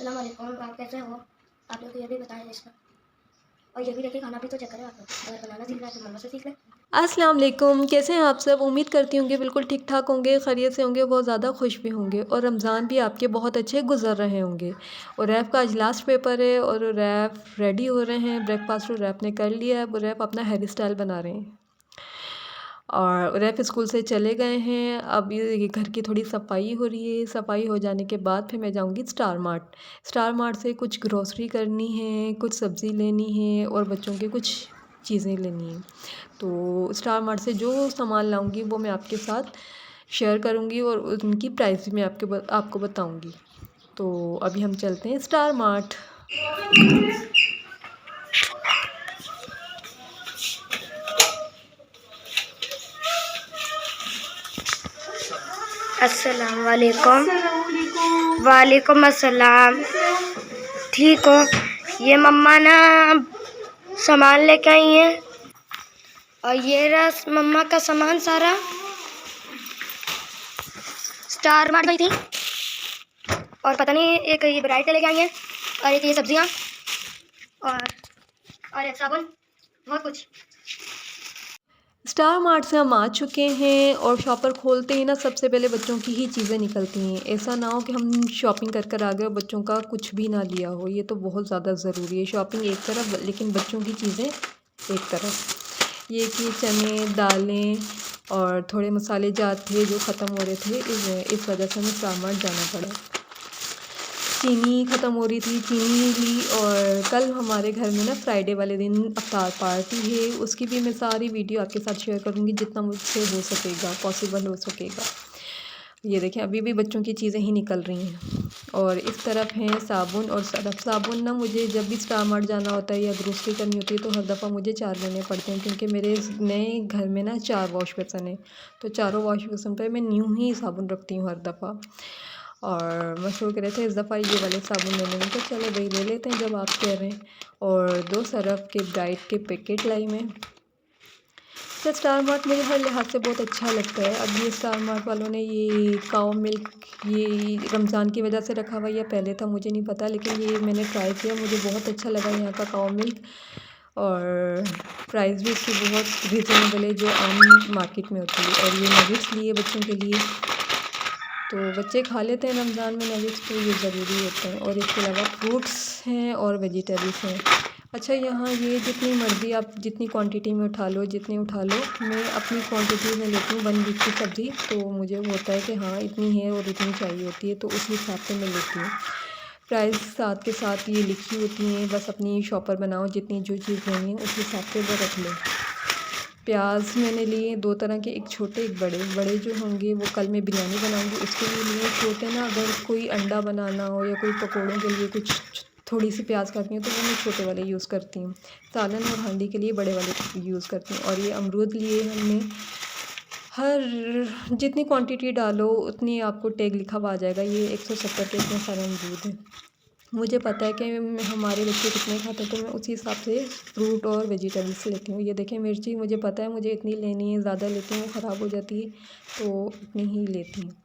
अस्सलाम वालेकुम। आप कैसे हो? आप लोग ये भी बताएं इसका, और ये भी देखिए खाना भी तो चेक करें। आप लोग अगर बनाना सीख रहे हैं तो मम्मा से सीख लें। अस्सलाम वालेकुम, कैसे हैं आप सब? उम्मीद करती होंगे बिल्कुल ठीक ठाक होंगे, खैरियत से होंगे, बहुत ज़्यादा खुश भी होंगे और रमज़ान भी आपके बहुत अच्छे गुजर रहे होंगे। और रैफ़ का आज लास्ट पेपर है और रैफ़ रेडी हो रहे हैं। ब्रेकफास्ट और रैफ़ ने कर लिया है, अब रैफ़ अपना हेयर स्टाइल बना रहे हैं और रैफ़ स्कूल से चले गए हैं। अब ये घर की थोड़ी सफाई हो रही है। सफाई हो जाने के बाद फिर मैं जाऊँगी स्टार मार्ट। स्टार मार्ट से कुछ ग्रोसरी करनी है, कुछ सब्ज़ी लेनी है और बच्चों की कुछ चीज़ें लेनी हैं। तो स्टार मार्ट से जो सामान लाऊंगी वो मैं आपके साथ शेयर करूंगी और उनकी प्राइस भी मैं आपको बताऊंगी। तो अभी हम चलते हैं स्टार मार्ट। अस्सलाम वालेकुम। वालेकुम अस्सलाम। ठीक हो? ये मम्मा ना सामान लेके आई हैं और ये रहा मम्मा का सामान सारा। स्टार मार्ट गई थी और पता नहीं एक ये ब्राइट लेके आई हैं और एक ये सब्जियां और एक साबुन, बहुत कुछ। स्टार मार्ट से हम आ चुके हैं और शॉपर खोलते ही ना सबसे पहले बच्चों की ही चीज़ें निकलती हैं। ऐसा ना हो कि हम शॉपिंग कर कर आ गए और बच्चों का कुछ भी ना लिया हो। ये तो बहुत ज़्यादा ज़रूरी है। शॉपिंग एक तरफ लेकिन बच्चों की चीज़ें एक तरफ। ये कि चने दालें और थोड़े मसाले जात थे जो ख़त्म हो रहे थे, इस वजह से हमें स्टार मार्ट जाना पड़ा। चीनी ख़त्म हो रही थी, चीनी ली। और कल हमारे घर में ना फ्राइडे वाले दिन अफ्तार पार्टी है, उसकी भी मैं सारी वीडियो आपके साथ शेयर करूँगी जितना मुझसे हो सकेगा, पॉसिबल हो सकेगा। ये देखें अभी भी बच्चों की चीज़ें ही निकल रही हैं। और इस तरफ हैं साबुन और सरफ। साबुन ना मुझे जब भी स्टार मार्ट जाना होता है या ग्रोसरी करनी होती है तो हर दफ़ा मुझे 4 लेने पड़ते हैं, क्योंकि मेरे नए घर में ना 4 वॉश बेसन है। तो चारों वॉश बेसन पर मैं न्यू ही साबुन रखती हूँ हर दफ़ा। और मशहूर कह रहे थे इस दफ़ा ये वाले साबुन ले लेंगे, तो चलो भाई ले लेते हैं जब आप कह रहे हैं। और 2 सरफ के ब्राइट के पैकेट लाई मैं। तो स्टार मार्ट मुझे हर लिहाज से बहुत अच्छा लगता है। अब ये स्टार मार्ट वालों ने ये काऊ मिल्क ये रमज़ान की वजह से रखा हुआ या पहले था मुझे नहीं पता, लेकिन ये मैंने ट्राई किया, मुझे बहुत अच्छा लगा यहाँ का काऊ मिल्क। और प्राइस भी इसकी बहुत रिजनेबल है जो आम मार्केट में होती है। और ये नगेट्स लिए बच्चों के लिए, तो बच्चे खा लेते हैं रमज़ान में नगेट्स, तो ये ज़रूरी होता है। और इसके अलावा फ्रूट्स हैं और वेजिटेबल्स हैं। अच्छा, यहाँ ये जितनी मर्ज़ी आप जितनी क्वांटिटी में उठा लो, जितनी उठा लो। मैं अपनी क्वांटिटी में लेती हूँ 1 वीक की सब्ज़ी, तो मुझे होता है कि हाँ इतनी है और इतनी चाहिए होती है, तो उस हिसाब से मैं लेती हूँ। प्राइस साथ के साथ ये लिखी होती हैं, बस अपनी शॉपर बनाओ, जितनी जो चीज़ लेनी है उस हिसाब से वो रख लो। प्याज मैंने लिए 2 तरह के, एक छोटे एक बड़े। बड़े जो होंगे वो कल मैं बिरयानी बनाऊंगी उसके लिए। छोटे ना अगर कोई अंडा बनाना हो या कोई पकौड़ों के लिए कुछ थोड़ी सी प्याज काटनी हो तो वो मैं छोटे वाले यूज़ करती हूँ। सालन और हांडी के लिए बड़े वाले यूज़ करती हूँ। और ये अमरूद लिए हमने। हर जितनी क्वांटिटी डालो उतनी आपको टैग लिखा हुआ आ जाएगा। ये 170 के इतने सारे अमरूद हैं। मुझे पता है कि हमारे बच्चे कितने खाते हैं, तो मैं उसी हिसाब से फ्रूट और वेजिटेबल्स लेती हूँ। ये देखें मिर्ची, मुझे पता है मुझे इतनी लेनी है, ज़्यादा लेती हूँ ख़राब हो जाती है, तो इतनी ही लेती हूँ।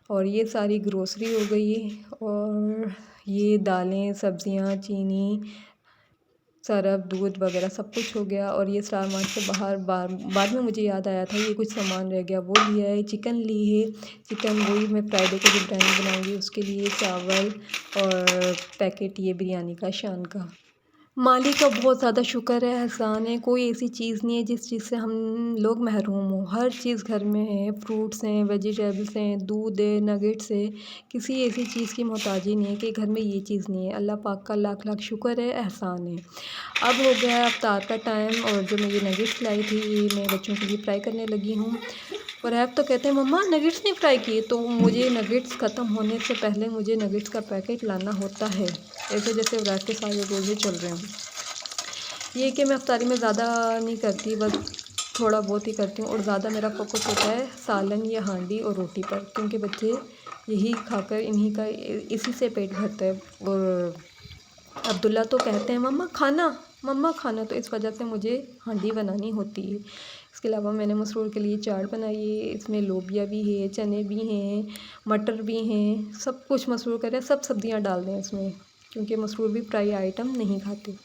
और ये सारी ग्रोसरी हो गई है। और ये दालें सब्ज़ियाँ चीनी सरफ दूध वगैरह सब कुछ हो गया। और ये स्टार मार्ट से बाहर बाद में मुझे याद आया था ये कुछ सामान रह गया, वो लिया है। चिकन ली है, चिकन वही मैं फ्राइडे को जो बिरयानी बनाऊंगी उसके लिए। चावल और पैकेट ये बिरयानी का शान का। मालिक का बहुत ज़्यादा शुक्र है, एहसान है। कोई ऐसी चीज़ नहीं है जिस चीज़ से हम लोग महरूम हों। हर चीज़ घर में है, फ्रूट्स हैं, वेजिटेबल्स हैं, दूध है, नगेट्स है। किसी ऐसी चीज़ की मोहताजी नहीं है कि घर में ये चीज़ नहीं है। अल्लाह पाक का लाख लाख शुक्र है, एहसान है। अब हो गया है अफ्तार का टाइम और जो मैं ये नगेट्स लाई थी ये मैं बच्चों के लिए फ्राई करने लगी हूँ। और ऐप तो कहते हैं मम्मा नगेट्स नहीं फ्राई किए, तो मुझे नगेट्स ख़त्म होने से पहले मुझे नगेट्स का पैकेट लाना होता है। ऐसे जैसे रात के सारे रोज़े चल रहे हैं। ये कि मैं अफ्तारी में ज़्यादा नहीं करती, बस थोड़ा बहुत ही करती हूँ। और ज़्यादा मेरा फोकस होता है सालन या हांडी और रोटी पर, क्योंकि बच्चे यही खाकर इन्हीं का इसी से पेट भरता है। और अब्दुल्ला तो कहते हैं मम्मा खाना, मम्मा खाना, तो इस वजह से मुझे हांडी बनानी होती है। इसके अलावा मैंने मसरूर के लिए चाट बनाई है, इसमें लोबिया भी है, चने भी हैं, मटर भी हैं, सब कुछ मसरूर करें, सब सब्जियां डाल दें इसमें, क्योंकि मसरूर भी फ्राई आइटम नहीं खाते।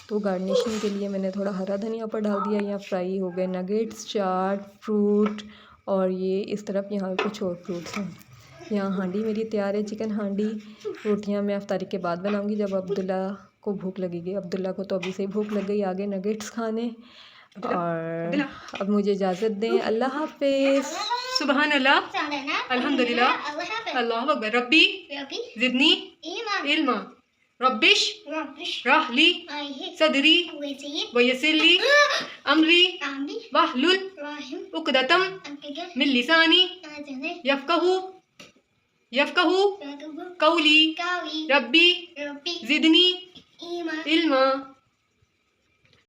तो गार्निशिंग के लिए मैंने थोड़ा हरा धनिया पर डाल दिया। यहाँ फ्राई हो गए नगेट्स, चाट, फ्रूट, और ये इस तरफ यहाँ कुछ और फ्रूट्स हैं। यहाँ हांडी मेरी तैयार है, चिकन हांडी। रोटियाँ मैं अफ्तारी के बाद बनाऊँगी जब अब्दुल्ला को भूख लगेगी। अब्दुल्ला को तो अभी से ही भूख लग गई, आगे नगेट्स खाने। और अब मुझे इजाज़त दें, अल्लाह हाफिज़। सुबहान अल्लाह, अल्हम्दुलिल्लाह, अल्लाहु अकबर। रब्बी ज़िदनी इल्मा, रब्बिश रहली सदरी वयस्सिरली अमरी वहलुल उक़दतम मिन लिसानी यफ़क़हू क़ौली। रब्बी ज़िदनी इल्मा।